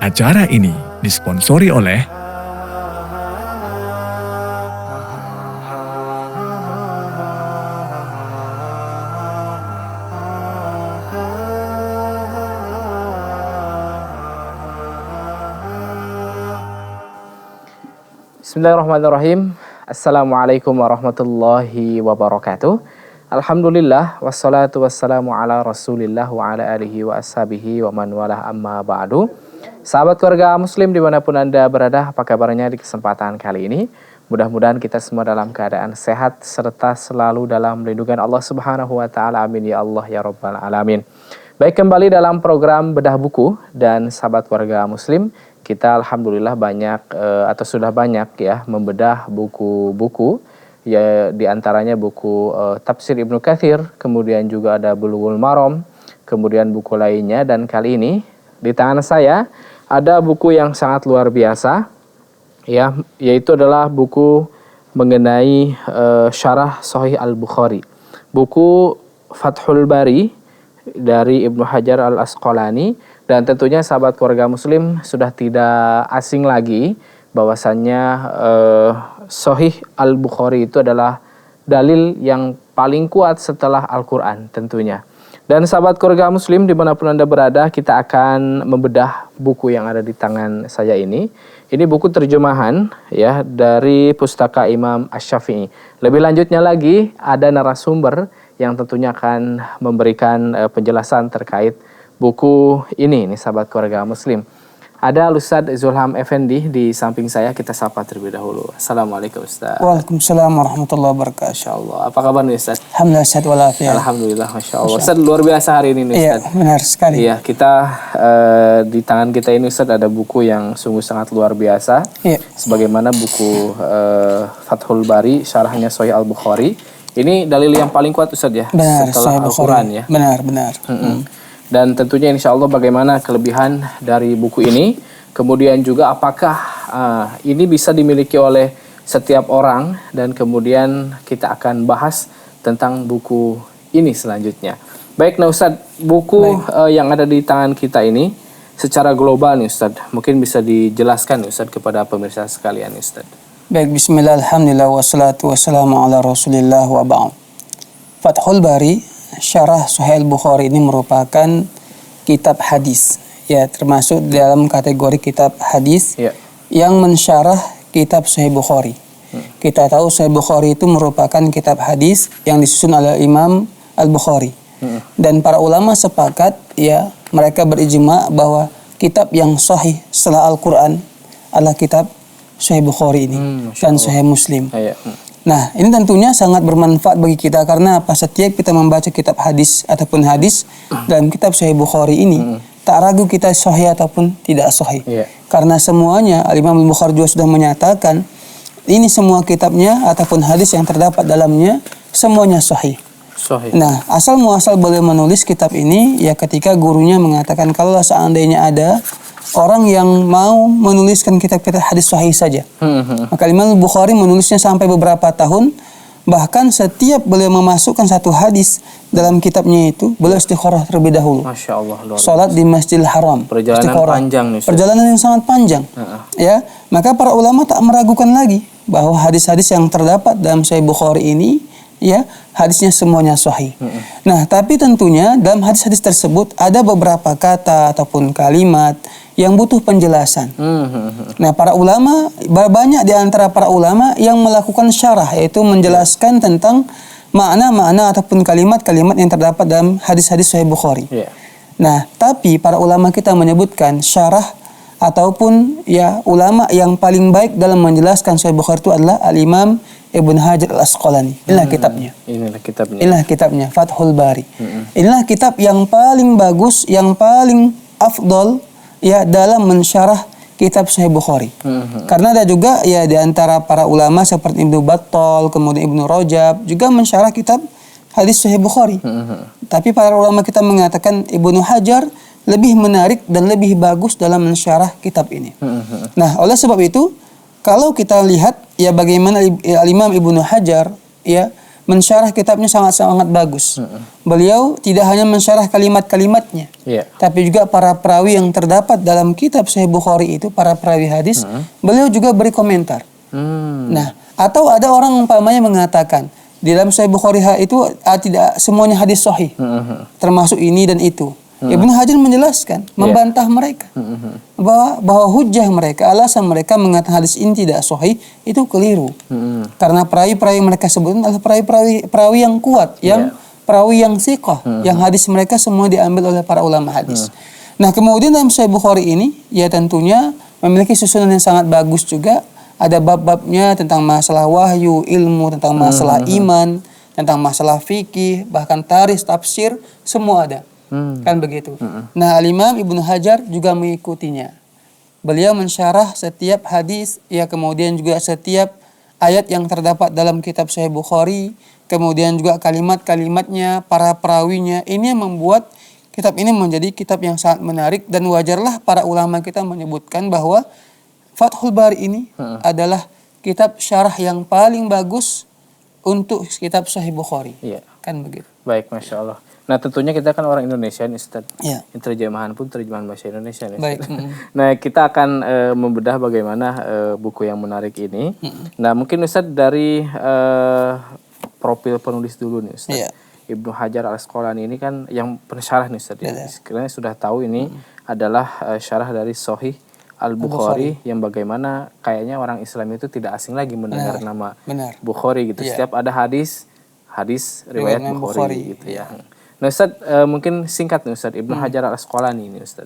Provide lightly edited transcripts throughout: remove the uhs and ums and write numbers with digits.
Acara ini disponsori oleh Bismillahirrahmanirrahim. Assalamualaikum warahmatullahi wabarakatuh. Alhamdulillah wassalatu wassalamu ala Rasulillah wa ala alihi wa ashabihi wa man walah amma ba'du. Sahabat keluarga muslim dimanapun Anda berada, apa kabarnya di kesempatan kali ini? Mudah-mudahan kita semua dalam keadaan sehat serta selalu dalam lindungan Allah Subhanahu wa taala. Amin ya Allah ya rabbal alamin. Baik, kembali dalam program Bedah Buku, dan sahabat keluarga muslim, kita alhamdulillah banyak atau sudah banyak ya membedah buku-buku, ya diantaranya buku Tafsir Ibnu Katsir, kemudian juga ada Bulughul Maram, kemudian buku lainnya, dan kali ini di tangan saya ada buku yang sangat luar biasa, ya, yaitu adalah buku mengenai Syarah Sahih Al-Bukhari, buku Fathul Bari dari Ibnu Hajar Al-Asqalani. Dan tentunya sahabat keluarga muslim sudah tidak asing lagi bahwasannya Sahih Al-Bukhari itu adalah dalil yang paling kuat setelah Al-Quran tentunya. Dan sahabat keluarga muslim dimanapun Anda berada, kita akan membedah buku yang ada di tangan saya ini. Ini buku terjemahan ya dari pustaka Imam Asy-Syafi'i. Lebih lanjutnya lagi ada narasumber yang tentunya akan memberikan penjelasan terkait buku ini sahabat keluarga muslim. Ada Ustaz Zulham Effendi di samping saya, kita sapa terlebih dahulu. Assalamualaikum Ustaz. Waalaikumsalam warahmatullahi wabarakatuh. Insyaallah. Apa kabar nih Ustaz? Alhamdulillah sehat walafiat. Alhamdulillah, Masya Allah. Ustaz, luar biasa hari ini nih Ustaz. Iya, benar sekali. Iya, kita di tangan kita ini Ustaz ada buku yang sungguh sangat luar biasa. Iya. Sebagaimana buku Fathul Bari, syarahnya Sahih Al-Bukhari. Ini dalil yang paling kuat Ustaz ya, Benar, setelah Al-Quran ya. Benar. Dan tentunya insya Allah bagaimana kelebihan dari buku ini, kemudian juga apakah ini bisa dimiliki oleh setiap orang, dan kemudian kita akan bahas tentang buku ini selanjutnya. Baik, nah Ustadz, buku yang ada di tangan kita ini secara global nih Ustadz, mungkin bisa dijelaskan nih Ustadz kepada pemirsa sekalian nih Ustadz. Baik, bismillah, alhamdulillah, wassalatu wassalamu ala rasulillah wa ba'd. Fathul Bari Syarah Sahih Al-Bukhari ini merupakan kitab hadis, ya, termasuk dalam kategori kitab hadis yang mensyarah kitab Sahih Bukhari. Kita tahu Sahih Bukhari itu merupakan kitab hadis yang disusun oleh Imam Al-Bukhari. Dan para ulama sepakat, ya, mereka berijma bahwa kitab yang sahih setelah Al-Quran adalah kitab Sahih Bukhari ini dan Sahih Muslim. Nah, ini tentunya sangat bermanfaat bagi kita karena apa? Setiap kita membaca kitab hadis ataupun hadis dalam kitab Sahih Bukhari ini, tak ragu kita sahih ataupun tidak sahih. Karena semuanya Imam Al-Bukhari juga sudah menyatakan ini semua kitabnya ataupun hadis yang terdapat dalamnya semuanya sahih. Nah, asal muasal boleh menulis kitab ini ya ketika gurunya mengatakan kalau seandainya ada orang yang mau menuliskan kitab-kitab hadis sahih saja. Maka Imam Al-Bukhari menulisnya sampai beberapa tahun. Bahkan setiap beliau memasukkan satu hadis dalam kitabnya itu, beliau istikharah terlebih dahulu. Masya Allah. Salat di Masjidil Haram. Perjalanan panjang nih. Perjalanan yang sangat panjang. Ya, maka para ulama tak meragukan lagi bahwa hadis-hadis yang terdapat dalam Sahih Bukhari ini, ya, hadisnya semuanya sahih. Nah, tapi tentunya dalam hadis-hadis tersebut ada beberapa kata ataupun kalimat yang butuh penjelasan. Nah, para ulama, banyak di antara para ulama yang melakukan syarah, yaitu menjelaskan tentang makna-makna ataupun kalimat-kalimat yang terdapat dalam hadis-hadis Sahih Bukhari. Nah, tapi para ulama kita menyebutkan syarah ataupun ya ulama yang paling baik dalam menjelaskan Sahih Bukhari itu adalah Al-Imam Ibnu Hajar Al-Asqalani. Inilah kitabnya, Fathul Bari. Inilah kitab yang paling bagus, yang paling afdol ya dalam mensyarah kitab Sahih Bukhari. Karena ada juga ya di antara para ulama seperti Ibnu Battal, kemudian Ibnu Rajab juga mensyarah kitab hadis Sahih Bukhari. Tapi para ulama kita mengatakan Ibnu Hajar lebih menarik dan lebih bagus dalam mensyarah kitab ini. Nah, oleh sebab itu kalau kita lihat ya bagaimana Imam Ibnu Hajar ya mensyarah kitabnya sangat-sangat bagus. Beliau tidak hanya mensyarah kalimat-kalimatnya, tapi juga para perawi yang terdapat dalam kitab Sahih Bukhari itu, para perawi hadis, beliau juga beri komentar. Nah, atau ada orang umpamanya mengatakan di dalam Sahih Bukhari itu tidak semuanya hadis sahih, termasuk ini dan itu. Ibnu Hajar menjelaskan, membantah mereka bahwa hujjah mereka, alasan mereka mengatakan hadis ini tidak sahih itu keliru. Karena perawi-perawi mereka sebutkan adalah perawi yang kuat, yang perawi yang thiqah, yang hadis mereka semua diambil oleh para ulama hadis. Nah, kemudian dalam Sahih Bukhari ini ya tentunya memiliki susunan yang sangat bagus juga. Ada bab-babnya tentang masalah wahyu, ilmu, tentang masalah iman, tentang masalah fikih, bahkan tarikh, tafsir, semua ada. Kan begitu. Nah, Al-Imam Ibnu Hajar juga mengikutinya. Beliau mensyarah setiap hadis, ya kemudian juga setiap ayat yang terdapat dalam kitab Sahih Bukhari, kemudian juga kalimat-kalimatnya, para perawinya. Ini yang membuat kitab ini menjadi kitab yang sangat menarik, dan wajarlah para ulama kita menyebutkan bahwa Fathul Bari ini adalah kitab syarah yang paling bagus untuk kitab Sahih Bukhari. Kan begitu. Baik, Masya Allah. Nah, tentunya kita kan orang Indonesia nih, Ustaz. Terjemahan pun terjemahan bahasa Indonesia nih, Ustaz. Nah, kita akan membedah bagaimana buku yang menarik ini. Nah, mungkin Ustaz dari profil penulis dulu nih, Ustaz. Ibnu Hajar Al-Asqalani ini kan yang pensyarah nih, Ustaz. Karena sudah tahu ini adalah syarah dari Sahih Al-Bukhari yang bagaimana kayaknya orang Islam itu tidak asing lagi mendengar nama Bukhari gitu. Setiap ada hadis riwayat Bukhari gitu ya. Nah, Ustaz, mungkin singkat nih Ustaz, Ibnu Hajar Al-Asqalani ini, Ustaz.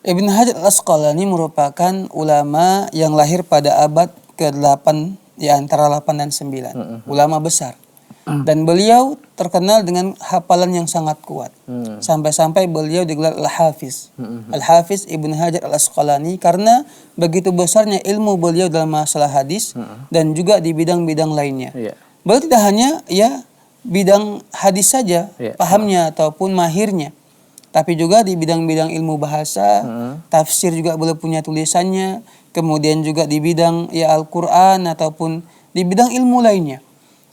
Ibnu Hajar Al-Asqalani merupakan ulama yang lahir pada abad ke-8, ya antara 8 dan 9. Ulama besar. Dan beliau terkenal dengan hafalan yang sangat kuat. Sampai-sampai beliau digelar Al-Hafiz. Al-Hafiz Ibnu Hajar Al-Asqalani karena begitu besarnya ilmu beliau dalam masalah hadis dan juga di bidang-bidang lainnya. Beliau tidak hanya bidang hadis saja pahamnya ataupun mahirnya, tapi juga di bidang-bidang ilmu bahasa, tafsir juga beliau punya tulisannya, kemudian juga di bidang Al-Quran ataupun di bidang ilmu lainnya.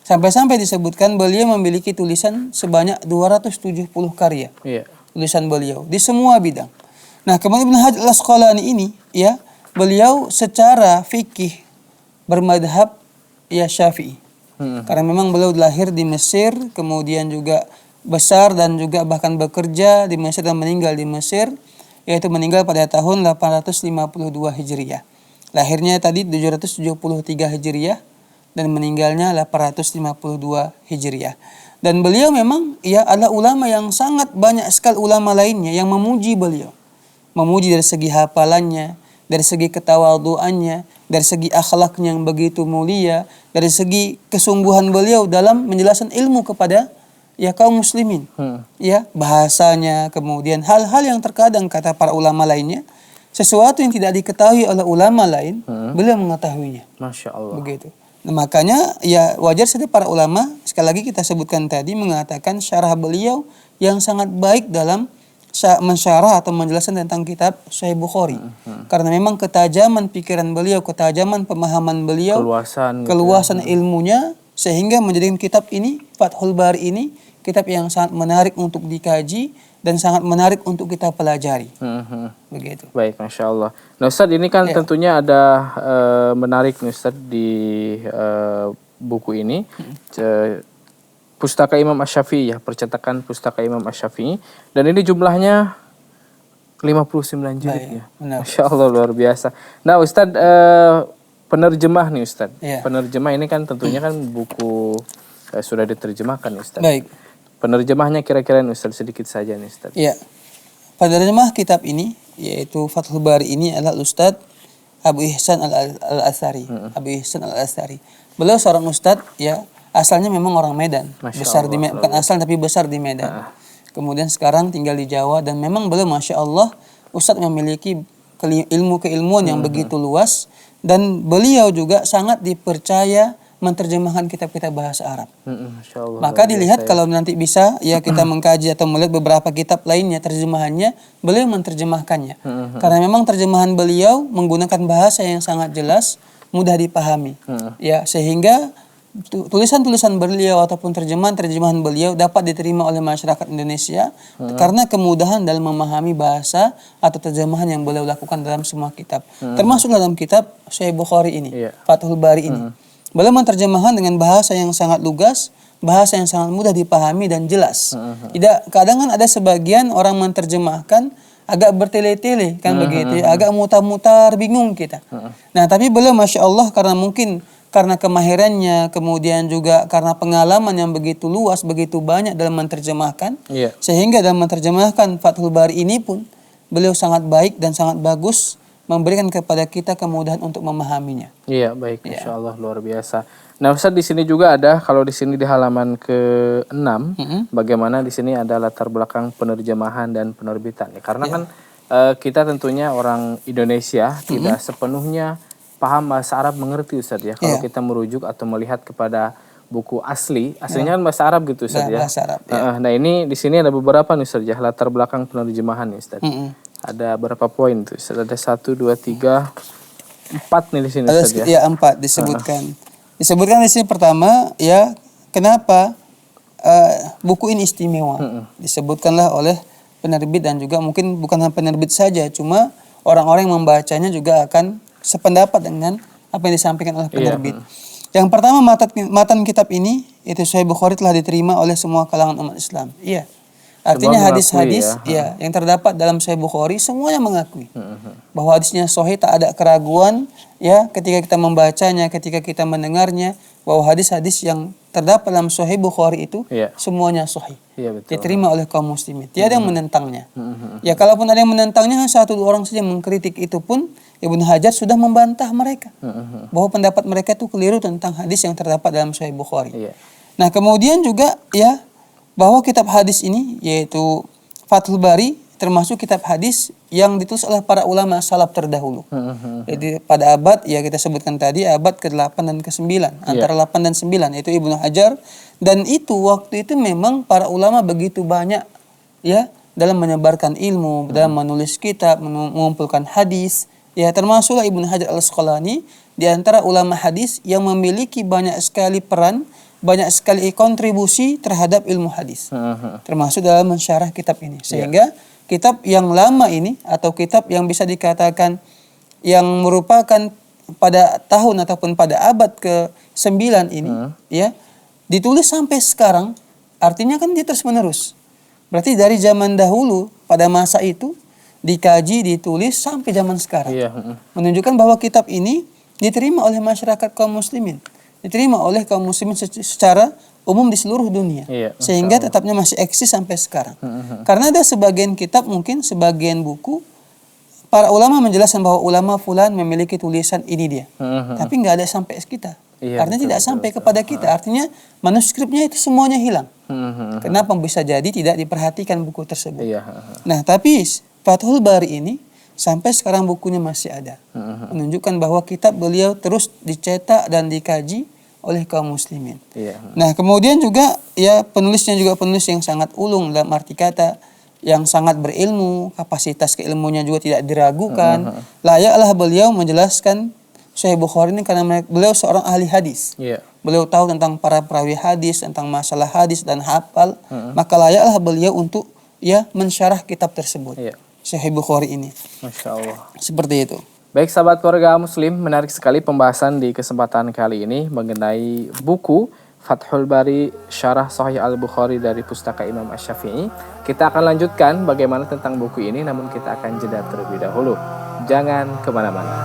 Sampai-sampai disebutkan beliau memiliki tulisan sebanyak 270 karya. Tulisan beliau di semua bidang. Nah, kemudian Ibnu Hajar Al-Asqalani ini beliau secara fikih bermadhab Syafi'i. Karena memang beliau lahir di Mesir, kemudian juga besar dan juga bahkan bekerja di Mesir dan meninggal di Mesir, yaitu meninggal pada tahun 852 Hijriah. Lahirnya tadi 773 Hijriah dan meninggalnya 852 Hijriah. Dan beliau memang adalah ulama yang sangat banyak sekali ulama lainnya yang memuji beliau. Memuji dari segi hafalannya, dari segi ketawaduannya, dari segi akhlaknya yang begitu mulia, dari segi kesungguhan beliau dalam menjelaskan ilmu kepada kaum muslimin. Bahasanya, kemudian hal-hal yang terkadang kata para ulama lainnya, sesuatu yang tidak diketahui oleh ulama lain, beliau mengetahuinya. Masya Allah. Begitu. Nah, makanya wajar saja para ulama, sekali lagi kita sebutkan tadi, mengatakan syarah beliau yang sangat baik dalam mensyarah atau menjelaskan tentang kitab Sahih Bukhari. Karena memang ketajaman pikiran beliau, ketajaman pemahaman beliau, keluasan ilmunya, sehingga menjadikan kitab ini, Fathul Bari ini, kitab yang sangat menarik untuk dikaji dan sangat menarik untuk kita pelajari. Begitu. Baik, Masya Allah. Nah, Ustaz, ini kan tentunya ada menarik nih, Ustaz, di buku ini. Pustaka Imam Asy-Syafi'i, percetakan Pustaka Imam Asy-Syafi'i, dan ini jumlahnya 59 jilid ya. Masya Allah, luar biasa. Nah, Ustadz, penerjemah nih Ustadz. Penerjemah ini kan tentunya kan buku sudah diterjemahkan nih Ustadz. Baik. Penerjemahnya kira-kira nih Ustadz, sedikit saja nih Ustadz. Iya. Penerjemah kitab ini, yaitu Fathul Bari ini adalah Ustadz Abu Ihsan Al-Atsari. Abu Ihsan Al-Atsari. Beliau seorang Ustadz asalnya memang orang Medan, besar di Medan, bukan asal tapi besar di Medan. Kemudian sekarang tinggal di Jawa, dan memang beliau Masya Allah Ustadz memiliki keilmuan yang begitu luas, dan beliau juga sangat dipercaya menerjemahkan kitab-kitab bahasa Arab. Masya Allah, maka dilihat kalau nanti bisa kita mengkaji atau melihat beberapa kitab lainnya terjemahannya, beliau menerjemahkannya. Karena memang terjemahan beliau menggunakan bahasa yang sangat jelas, mudah dipahami. Sehingga tulisan-tulisan beliau ataupun terjemahan-terjemahan beliau dapat diterima oleh masyarakat Indonesia karena kemudahan dalam memahami bahasa atau terjemahan yang beliau lakukan dalam semua kitab. Termasuk dalam kitab Sahih Bukhari ini, Fathul Bari ini. Beliau menerjemahkan dengan bahasa yang sangat lugas, bahasa yang sangat mudah dipahami dan jelas. Tidak, kadang kan ada sebagian orang menerjemahkan agak bertele-tele kan begitu, agak mutar-mutar, bingung kita. Nah, tapi beliau Masya Allah karena kemahirannya, kemudian juga karena pengalaman yang begitu luas, begitu banyak dalam menerjemahkan, sehingga dalam menerjemahkan Fathul Bari ini pun beliau sangat baik dan sangat bagus memberikan kepada kita kemudahan untuk memahaminya. Iya, baik, Insya Allah luar biasa. Nah, Ustaz, di sini juga ada, kalau di sini di halaman ke-6, bagaimana di sini ada latar belakang penerjemahan dan penerbitan. Karena kan kita tentunya orang Indonesia tidak sepenuhnya paham bahasa Arab, mengerti Ustaz ya. Kalau kita merujuk atau melihat kepada buku aslinya kan bahasa Arab gitu Ustaz ya. Bahasa Arab, Nah, ini di sini ada beberapa nih Ustaz ya, latar belakang penerjemahan nih Ustaz. Ada berapa poin tuh? Ada 1, 2, 3, 4 nih di sini Ustaz ya. Ya, 4 disebutkan. Disebutkan di sini pertama ya, kenapa buku ini istimewa. Disebutkanlah oleh penerbit dan juga mungkin bukan hanya penerbit saja, cuma orang-orang yang membacanya juga akan sependapat dengan apa yang disampaikan oleh penerbit. Yang pertama, matan kitab ini itu Sahih Bukhari telah diterima oleh semua kalangan umat Islam. Iya. Artinya hadis-hadis yang terdapat dalam Sahih Bukhari semuanya mengakui bahwa hadisnya sahih, tak ada keraguan ya ketika kita membacanya, ketika kita mendengarnya, bahwa hadis-hadis yang terdapat dalam Sahih Bukhari itu semuanya sahih. Diterima oleh kaum muslimin. Tiada yang menentangnya. Ya, kalaupun ada yang menentangnya, 1-2 orang saja mengkritik, itu pun Ibnu Hajar sudah membantah mereka bahwa pendapat mereka itu keliru tentang hadis yang terdapat dalam Sahih Bukhari. Nah, kemudian juga ya bahwa kitab hadis ini yaitu Fathul Bari termasuk kitab hadis yang ditulis oleh para ulama salaf terdahulu. Jadi pada abad ya kita sebutkan tadi abad ke-8 dan ke-9, antara 8 dan 9 itu Ibnu Hajar, dan itu waktu itu memang para ulama begitu banyak ya dalam menyebarkan ilmu, dalam menulis kitab, mengumpulkan hadis. Ya, termasuklah Ibnu Hajar Al-Asqalani di antara ulama hadis yang memiliki banyak sekali peran, banyak sekali kontribusi terhadap ilmu hadis. Termasuk dalam mensyarah kitab ini. Sehingga kitab yang lama ini atau kitab yang bisa dikatakan yang merupakan pada tahun ataupun pada abad ke-9 ini ya ditulis sampai sekarang, artinya kan dia terus menerus. Berarti dari zaman dahulu pada masa itu dikaji, ditulis sampai zaman sekarang. Menunjukkan bahwa kitab ini diterima oleh masyarakat kaum muslimin, diterima oleh kaum muslimin secara umum di seluruh dunia, sehingga tetapnya masih eksis sampai sekarang. Karena ada sebagian kitab, mungkin sebagian buku, para ulama menjelaskan bahwa ulama fulan memiliki tulisan ini dia, tapi nggak ada sampai kita. Artinya tidak sampai kepada kita. Artinya manuskripnya itu semuanya hilang. Kenapa bisa jadi tidak diperhatikan buku tersebut? Nah, tapi Fathul Bari ini sampai sekarang bukunya masih ada, menunjukkan bahwa kitab beliau terus dicetak dan dikaji oleh kaum muslimin. Nah, kemudian juga ya penulisnya juga penulis yang sangat ulung dalam arti kata, yang sangat berilmu, kapasitas keilmuannya juga tidak diragukan. Layaklah beliau menjelaskan Sahih Bukhari ini karena beliau seorang ahli hadis. Beliau tahu tentang para perawi hadis, tentang masalah hadis dan hafal. Maka layaklah beliau untuk ya mensyarah kitab tersebut. Sahih Bukhari ini. Masya Allah. Seperti itu. Baik sahabat keluarga muslim, menarik sekali pembahasan di kesempatan kali ini mengenai buku Fathul Bari Syarah Sahih Al-Bukhari dari Pustaka Imam Asy-Syafi'i. Kita akan lanjutkan bagaimana tentang buku ini, namun kita akan jeda terlebih dahulu. Jangan kemana-mana.